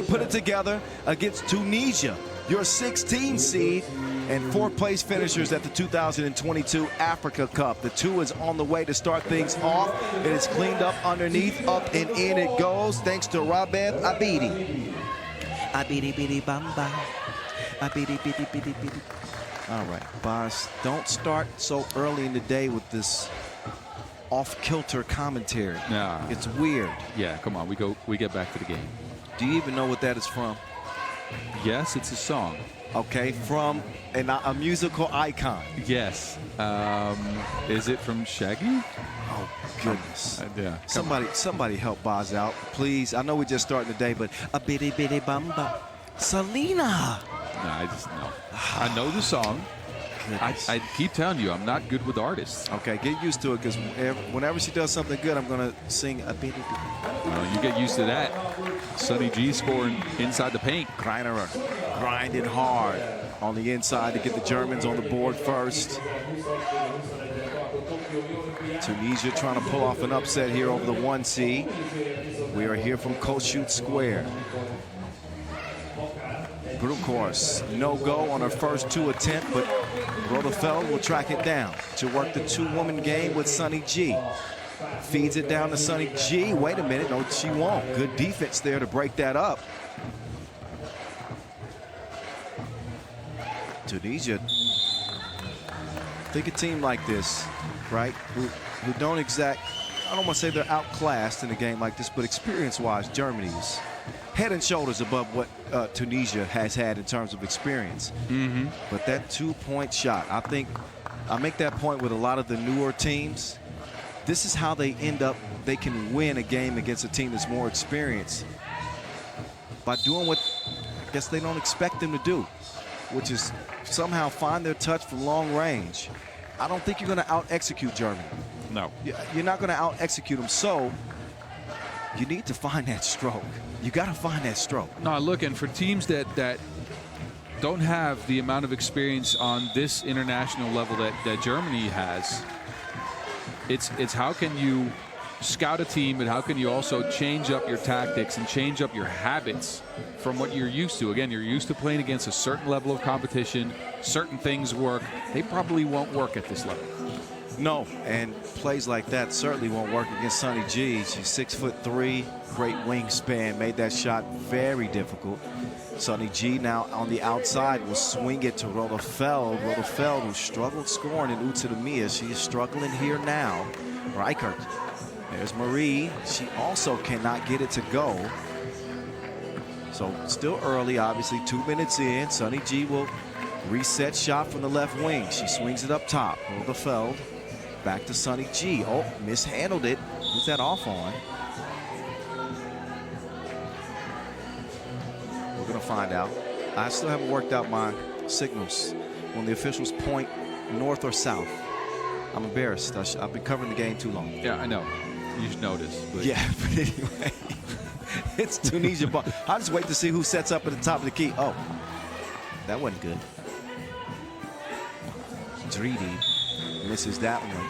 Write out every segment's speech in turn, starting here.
they put it together against Tunisia, your 16 seed and 4th place finishers at the 2022 Africa Cup. The 2 is on the way to start things off. It is cleaned up underneath, up and in it goes, thanks to Rabeb Abidi. Abidi bidi bamba. Abidi bidi bidi bidi. All right, Boz, don't start so early in the day with this off-kilter commentary. Nah. It's weird. Yeah, come on, we get back to the game. Do you even know what that is from? Yes, it's a song. Okay, from a musical icon. Yes. Is it from Shaggy? Oh, goodness. Yeah. Somebody help Boz out, please. I know we're just starting the day, but a bitty bitty bamba. Selena. No, I just know. I know the song. I keep telling you, I'm not good with artists. Okay, get used to it, because whenever she does something good, I'm going to sing a bitty bitty. You get used to that. Sonny G scoring inside the paint. Greiner grinding hard on the inside to get the Germans on the board first. Tunisia trying to pull off an upset here over the 1 seed. We are here from Kossuth Square. Brukhorst, no go on her first 2 attempts, but Rotherfeld will track it down to work the 2-woman game with Sonny G. Feeds it down to Sonny G. Wait a minute, no, she won't. Good defense there to break that up. Tunisia, think a team like this, right, who don't exact, I don't want to say they're outclassed in a game like this, but experience-wise, Germany is head and shoulders above what Tunisia has had in terms of experience. But that 2-point shot, I think, I make that point with a lot of the newer teams. This is how they end up, they can win a game against a team that's more experienced by doing what I guess they don't expect them to do, which is somehow find their touch from long range. I don't think you're going to out-execute Germany. No. You're not going to out-execute them, so you need to find that stroke. You got to find that stroke. No, look, and for teams that don't have the amount of experience on this international level that Germany has, it's how can you scout a team, and how can you also change up your tactics and change up your habits from what you're used to. Again, you're used to playing against a certain level of competition. Certain things work. They probably won't work at this level. No, and plays like that certainly won't work against Sonny G. She's 6'3", great wingspan, made that shot very difficult. Sonny G now on the outside will swing it to Rotherfeld. Rotherfeld, who struggled scoring in Utsunomiya, she is struggling here now. Reichert, there's Marie. She also cannot get it to go. So still early, obviously 2 minutes in. Sonny G will reset shot from the left wing. She swings it up top. Rotherfeld back to Sonny G. Oh, mishandled it. Who's that off on? We're going to find out. I still haven't worked out my signals when the officials point north or south. I'm embarrassed. I've been covering the game too long. Yeah, I know. You should notice. But yeah, but anyway, it's Tunisia ball. I'll just wait to see who sets up at the top of the key. Oh, that wasn't good. Dridi misses that one.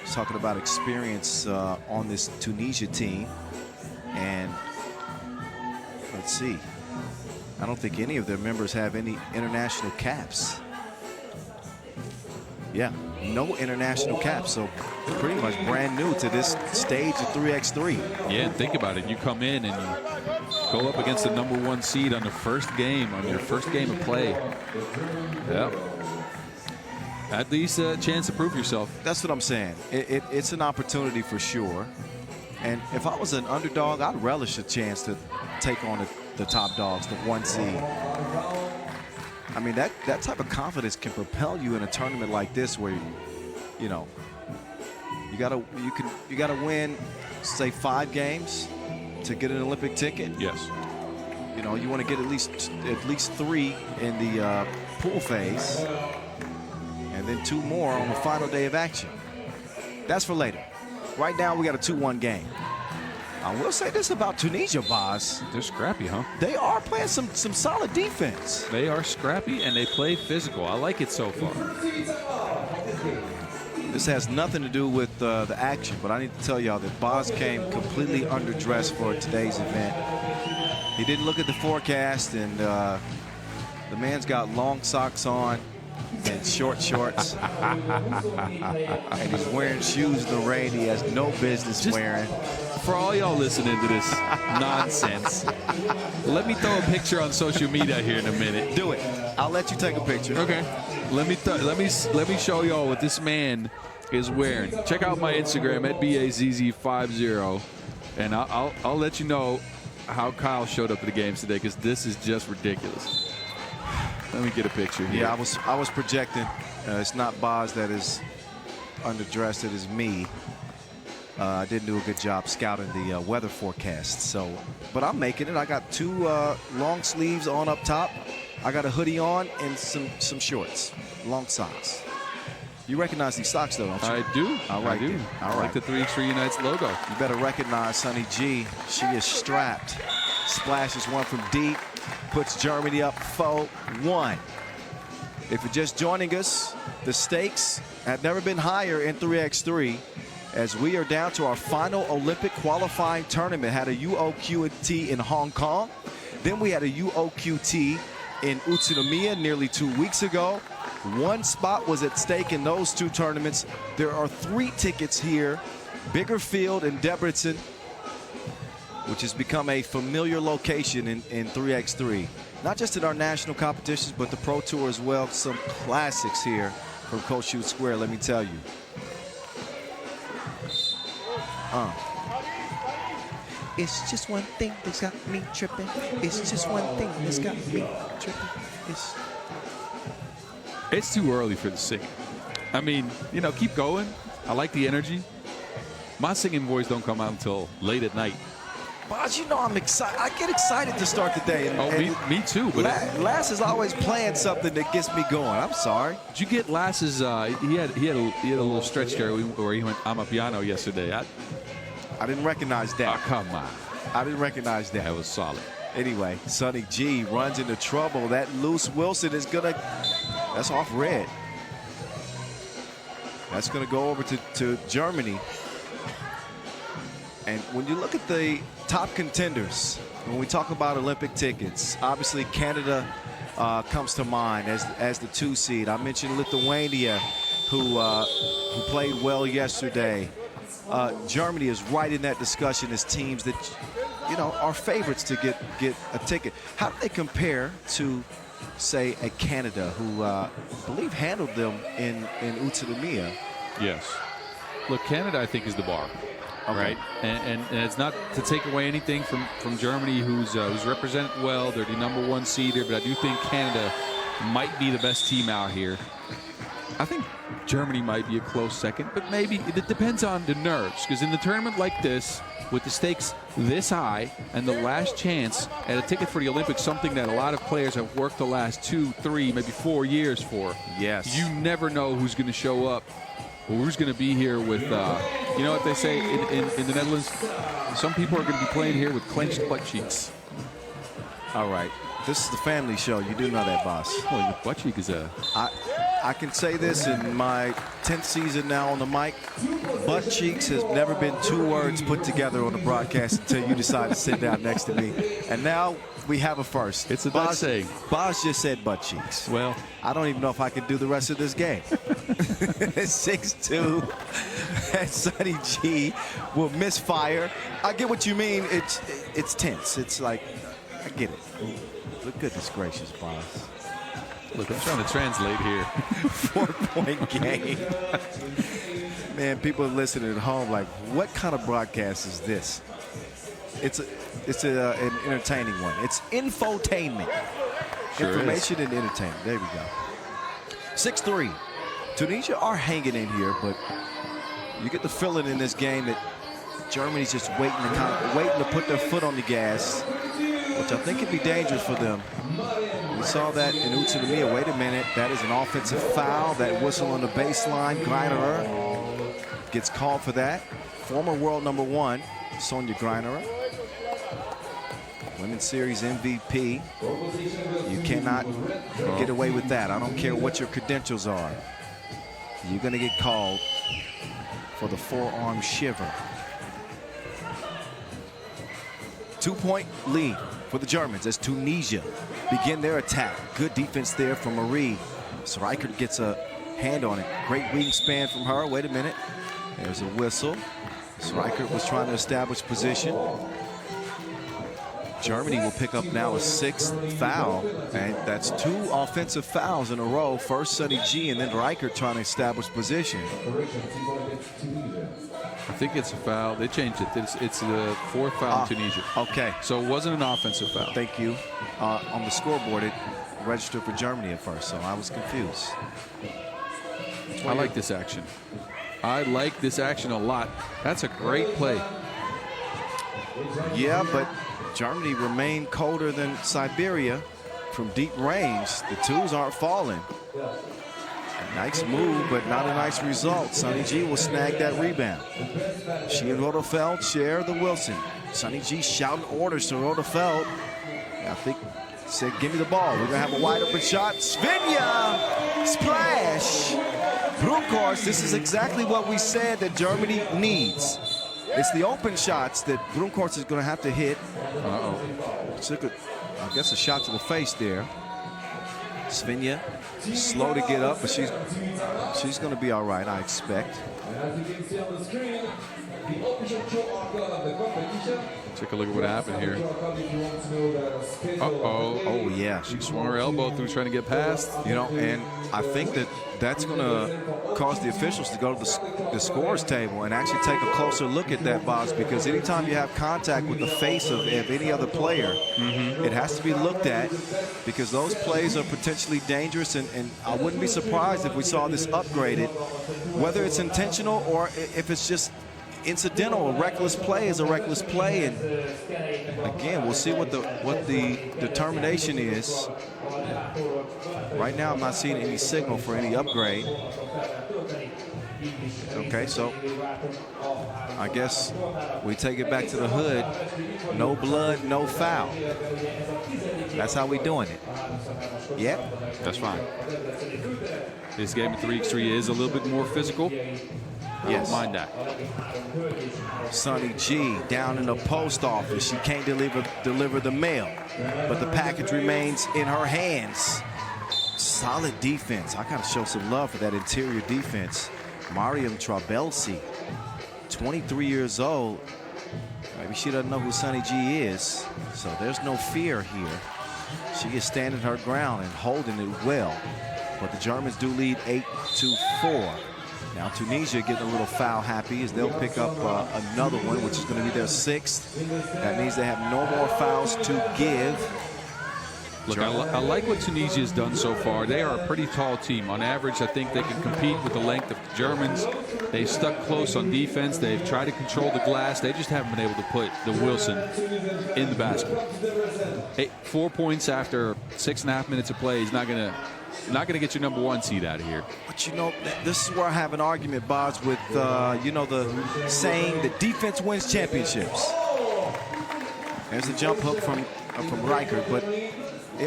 He's talking about experience on this Tunisia team. And let's see. I don't think any of their members have any international caps. Yeah, no international caps. So pretty much brand new to this stage of 3x3. Yeah, and think about it. You come in and you go up against the #1 seed on the first game, on your first game of play. Yep. At least a chance to prove yourself. That's what I'm saying. It's an opportunity for sure. And if I was an underdog, I'd relish a chance to take on the top dogs, the 1 seed. I mean, that type of confidence can propel you in a tournament like this, where you know you gotta win, say 5 games to get an Olympic ticket. Yes. You know, you want to get at least 3 in the pool phase, and then 2 more on the final day of action. That's for later. Right now, we got a 2-1 game. I will say this about Tunisia, Boz. They're scrappy, huh? They are playing some solid defense. They are scrappy, and they play physical. I like it so far. This has nothing to do with the action, but I need to tell y'all that Boz came completely underdressed for today's event. He didn't look at the forecast, and the man's got long socks on and short shorts. And he's wearing shoes in the rain he has no business wearing. For all y'all listening to this nonsense, let me throw a picture on social media here in a minute. Do it. I'll let you take a picture. Okay. Let me show y'all what this man is wearing. Check out my Instagram at BAZZ50, and I'll let you know how Kyle showed up at the games today, because this is just ridiculous. Let me get a picture here. Yeah, I was projecting. It's not Boz that is underdressed. It is me. I didn't do a good job scouting the weather forecast. So, but I'm making it. I got 2 long sleeves on up top. I got a hoodie on and some shorts, long socks. You recognize these socks, though, don't you? I do. All right, I do. All right. I like the 3 Extreme Unites logo. You better recognize Sonny G. She is strapped. Splashes one from deep. Puts Germany up 4-1. If you're just joining us, the stakes have never been higher in 3x3, as we are down to our final Olympic qualifying tournament. Had a UOQT in Hong Kong. Then we had a UOQT in Utsunomiya nearly 2 weeks ago. 1 spot was at stake in those 2 tournaments. There are 3 tickets here. Bigger field in Debrecen, which has become a familiar location in 3x3. Not just at our national competitions, but the Pro Tour as well. Some classics here from Kossuth Square, let me tell you. It's just one thing that's got me tripping. It's just one thing that's got me tripping. It's too early for the singing. I mean, you know, keep going. I like the energy. My singing voice don't come out until late at night. Boz, you know I'm excited. I get excited to start the day. And me too. But Lass is always playing something that gets me going. I'm sorry. Did you get Lass's? He had a little stretch there where he went Amapiano yesterday. I didn't recognize that. Oh, come on. I didn't recognize that. That was solid. Anyway, Sonny G runs into trouble. That loose Wilson is gonna. That's off red. That's gonna go over to Germany. And when you look at the top contenders, when we talk about Olympic tickets, obviously Canada comes to mind as the 2 seed. I mentioned Lithuania, who played well yesterday. Germany is right in that discussion as teams that, you know, are favorites to get a ticket. How do they compare to, say, a Canada who I believe handled them in Utsunomiya? Yes. Look, Canada, I think, is the bar. Okay. Right, and it's not to take away anything from Germany, who's represented well. They're the #1 seed here, but I do think Canada might be the best team out here. I think Germany might be a close second, but maybe it depends on the nerves. Because in the tournament like this, with the stakes this high and the last chance at a ticket for the Olympics, something that a lot of players have worked the last 2, 3, maybe 4 years for. Yes. You never know who's going to show up. Or who's going to be here with, you know what they say in the Netherlands? Some people are going to be playing here with clenched butt cheeks. All right. This is the family show. You do know that, boss. Oh, your butt cheek is a... I can say this in my 10th season now on the mic. Butt cheeks has never been 2 words put together on the broadcast until you decide to sit down next to me. And now we have a first. It's a Dutch saying. Boz just said butt cheeks. Well, I don't even know if I can do the rest of this game. 6'2", and Sonny G will misfire. I get what you mean. It's tense. It's like, I get it. But goodness gracious, Boz. Look, I'm trying to translate here. 4-point game. Man, people are listening at home like, what kind of broadcast is this? It's an entertaining one. It's infotainment. Sure Information and entertainment. There we go. 6-3. Tunisia are hanging in here, but you get the feeling in this game that Germany's just waiting to put their foot on the gas, which I think could be dangerous for them. We saw that in Utsunomiya. Wait a minute. That is an offensive foul. That whistle on the baseline. Greinerer gets called for that. Former world #1, Sonja Greinerer. Women's Series MVP. You cannot get away with that. I don't care what your credentials are. You're going to get called for the forearm shiver. 2-point lead for the Germans as Tunisia begin their attack. Good defense there from Marie. Reichert gets a hand on it. Great wingspan from her. Wait a minute. There's a whistle. Reichert was trying to establish position. Germany will pick up now a 6th foul, and that's 2 offensive fouls in a row. First Sonny G, and then Reichert trying to establish position. I think it's a foul. They changed it. It's the 4th foul in Tunisia. Okay. So it wasn't an offensive foul. Thank you. On the scoreboard, it registered for Germany at first, so I was confused. I like this action. I like this action a lot. That's a great play. Yeah, but Germany remained colder than Siberia from deep range. The twos aren't falling. A nice move, but not a nice result. Sonny G will snag that rebound. She and Rodefeld share the Wilson. Sonny G shouting orders to Rodefeld. I think said, give me the ball. We're going to have a wide open shot. Svenja! Splash! Brunkhorst, this is exactly what we said that Germany needs. It's the open shots that Brunkhorst is going to have to hit. Took I guess a shot to the face there. Svenja, slow to get up, but she's going to be all right, I expect. Take a look at what happened here. Oh, yeah. She swung her elbow through trying to get past. You know, and I think that's going to cause the officials to go to the scores table and actually take a closer look at that, Boz, because anytime you have contact with the face of any other player, it has to be looked at because those plays are potentially dangerous, and I wouldn't be surprised if we saw this upgraded, whether it's intentional or if it's just incidental. A reckless play is a reckless play, and again, we'll see what the determination is. Right now, I'm not seeing any signal for any upgrade. Okay, so I guess we take it back to the hood. No blood, no foul. That's how we doing it. Yep. That's fine. This game of 3x3 is a little bit more physical. I don't mind that. Sonny G down in the post office. She can't deliver the mail, but the package remains in her hands. Solid defense. I gotta show some love for that interior defense. Mariam Trabelsi, 23 years old. Maybe she doesn't know who Sonny G is, so there's no fear here. She is standing her ground and holding it well, but the Germans do lead 8-4. Now Tunisia getting a little foul happy as they'll pick up another one, which is going to be their 6th. That means they have no more fouls to give. Look, I like what Tunisia has done so far. They are a pretty tall team. On average, I think they can compete with the length of the Germans. They've stuck close on defense. They've tried to control the glass. They just haven't been able to put the Wilson in the basket. 4 points after 6.5 minutes of play is not going to get your number 1 seed out of here. But you know, this is where I have an argument, Boz, with you know, the saying that defense wins championships. There's a jump hook from Reichert, but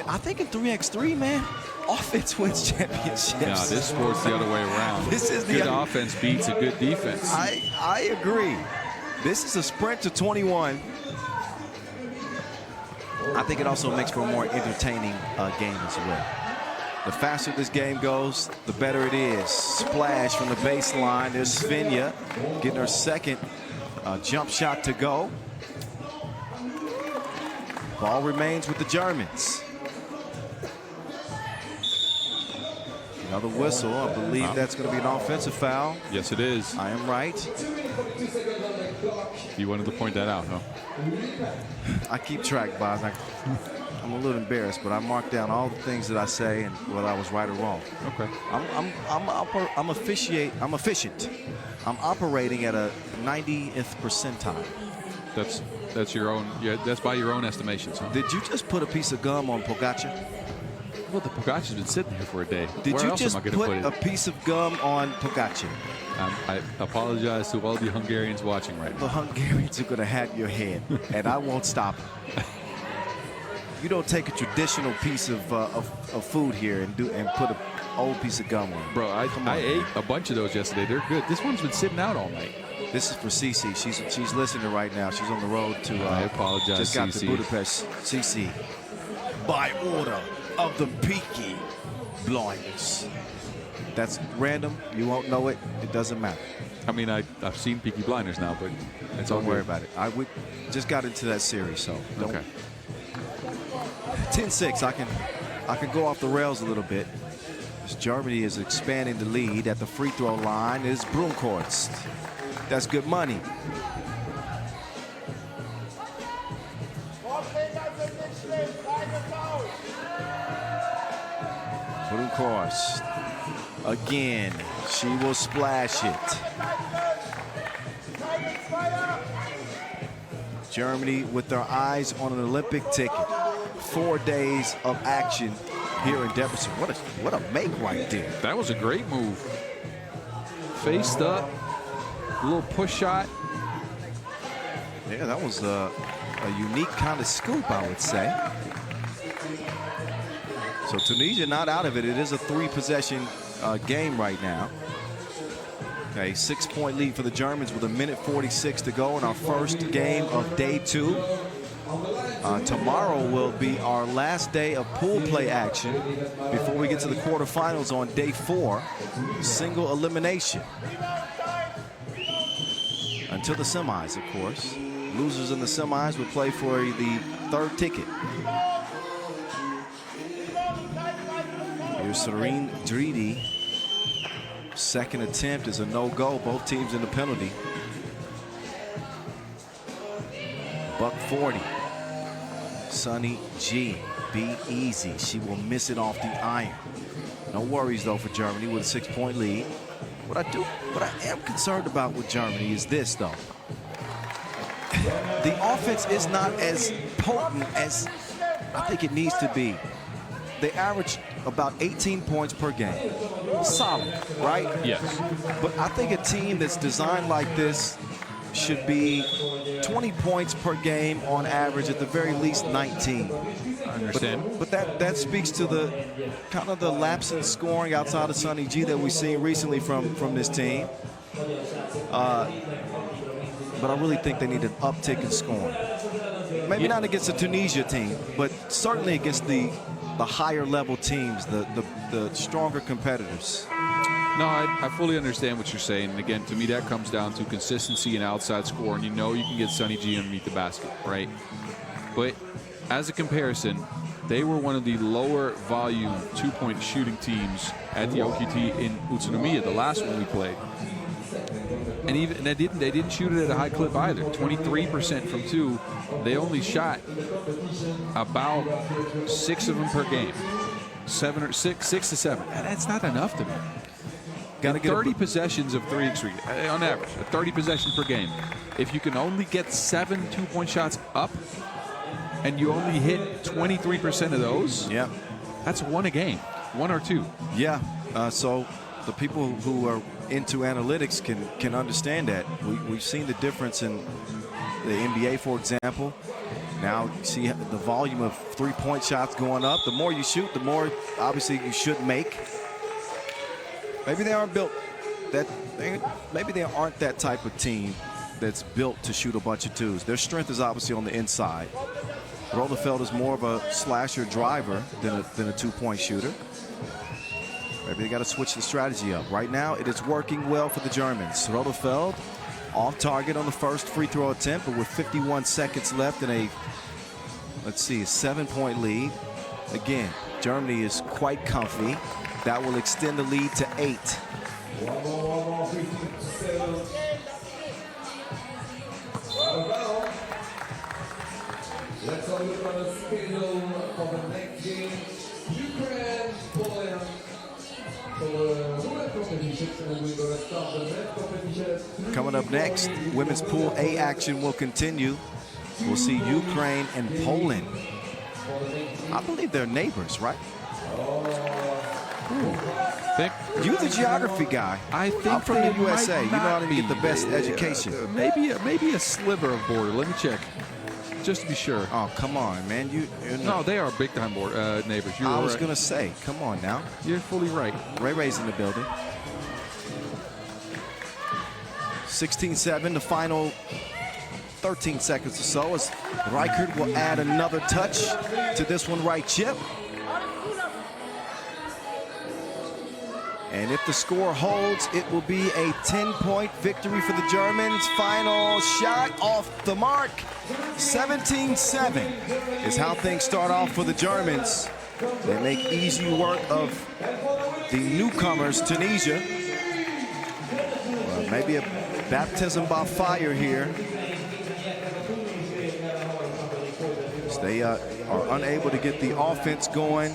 I think in 3x3, man, offense wins championships. Yeah, this sport's the other way around. This is good offense beats a good defense. I agree. This is a sprint to 21. I think it also makes for a more entertaining game as well. The faster this game goes, the better it is. Splash from the baseline. There's Svenja getting her 2nd jump shot to go. Ball remains with the Germans. Another whistle. I believe that's going to be an offensive foul. Yes, it is. I am right. You wanted to point that out, huh? I keep track, Boz. I'm a little embarrassed, but I marked down all the things that I say and whether I was right or wrong. Okay. I'm efficient. I'm operating at a 90th percentile. That's your own. Yeah, that's by your own estimations, huh? Did you just put a piece of gum on Pogača? Well, the Pogača's been sitting here for a day. Did Where you else just am I put put a piece of gum on Pogača? I apologize to all the Hungarians watching right now. The Hungarians are going to have your head, and I won't stop them. You don't take a traditional piece of food here and put an old piece of gum on. Bro, I ate a bunch of those yesterday. They're good. This one's been sitting out all night. This is for Cece. She's listening right now. She's on the road to. I apologize, just got Cece. to Budapest. Cece, by order of the Peaky Blinders. That's random. You won't know it. It doesn't matter. I mean, I've seen Peaky Blinders now, but Don't worry about it. We just got into that series, so don't. Okay. 10-6. I can go off the rails a little bit. As Germany is expanding the lead at the free throw line is Brunkhorst. That's good money. Brunkhorst. Again, she will splash it. Germany with their eyes on an Olympic ticket. 4 days of action here in Debrecen. What a make right there. That was a great move. Faced up, a little push shot. Yeah, that was a unique kind of scoop, I would say. So Tunisia not out of it. It is a 3-possession game right now. A 6-point lead for the Germans with 1:46 to go in our first game of day 2. Tomorrow will be our last day of pool play action before we get to the quarterfinals on day 4. Single elimination. Until the semis, of course. Losers in the semis would play for the 3rd ticket. Here's Serene Dridi. Second attempt is a no-go. Both teams in the penalty. Buck 40. Sunny G. Be easy. She will miss it off the iron. No worries, though, for Germany with a 6-point lead. What I am concerned about with Germany is this, though. The offense is not as potent as I think it needs to be. They average about 18 points per game. Solid, right? Yes. But I think a team that's designed like this should be 20 points per game on average, at the very least 19. I understand. But that speaks to the kind of the lapse in scoring outside of Sunny G that we've seen recently from this team. But I really think they need an uptick in scoring. Maybe not against the Tunisia team, but certainly against the higher level teams, the stronger competitors. No, I fully understand what you're saying. And again, to me, that comes down to consistency and outside scoring. You know you can get Sunny G underneath the basket, right? But as a comparison, they were one of the lower volume 2-point shooting teams at the OQT in Utsunomiya, the last one we played. And even they didn't shoot it at a high clip either. 23% from 2. They only shot about 6 of them per game. 6 to 7. That's not enough to me. Got to get 30 possessions of 3 on average, 30 possessions per game. If you can only get 7 2-point shots up, and you only hit 23% of those, yeah, that's 1 a game, 1 or 2. Yeah. So the people who are into analytics can understand that. We've seen the difference in the NBA, for example. Now you see the volume of 3-point shots going up. The more you shoot, the more obviously you should make. Maybe they aren't built that. Maybe they aren't that type of team that's built to shoot a bunch of 2s. Their strength is obviously on the inside. Rodefeld is more of a slasher driver than a 2-point shooter. Maybe they got to switch the strategy up. Right now, it is working well for the Germans. Rodefeld off target on the first free throw attempt, but with 51 seconds left in a 7-point lead. Again, Germany is quite comfy. That will extend the lead to 8. Let's have a look at the schedule for the next game. Ukraine, Poland. Coming up next, women's Pool A action will continue. We'll see Ukraine and Poland. I believe they're neighbors, right? You're the geography guy. I think I'm from the they USA. You might know how to not get the be. best education. Maybe a sliver of border. Let me check, just to be sure. Oh, come on, man. No, they are big time neighbors. You're I was right. going to say, come on now. You're fully right. Ray Ray's in the building. 16-7, the final 13 seconds or so, as Reichert will add another touch to this one right chip. And if the score holds, it will be a 10-point victory for the Germans. Final shot off the mark. 17-7 is how things start off for the Germans. They make easy work of the newcomers, Tunisia. Well, maybe a baptism by fire here. They are unable to get the offense going.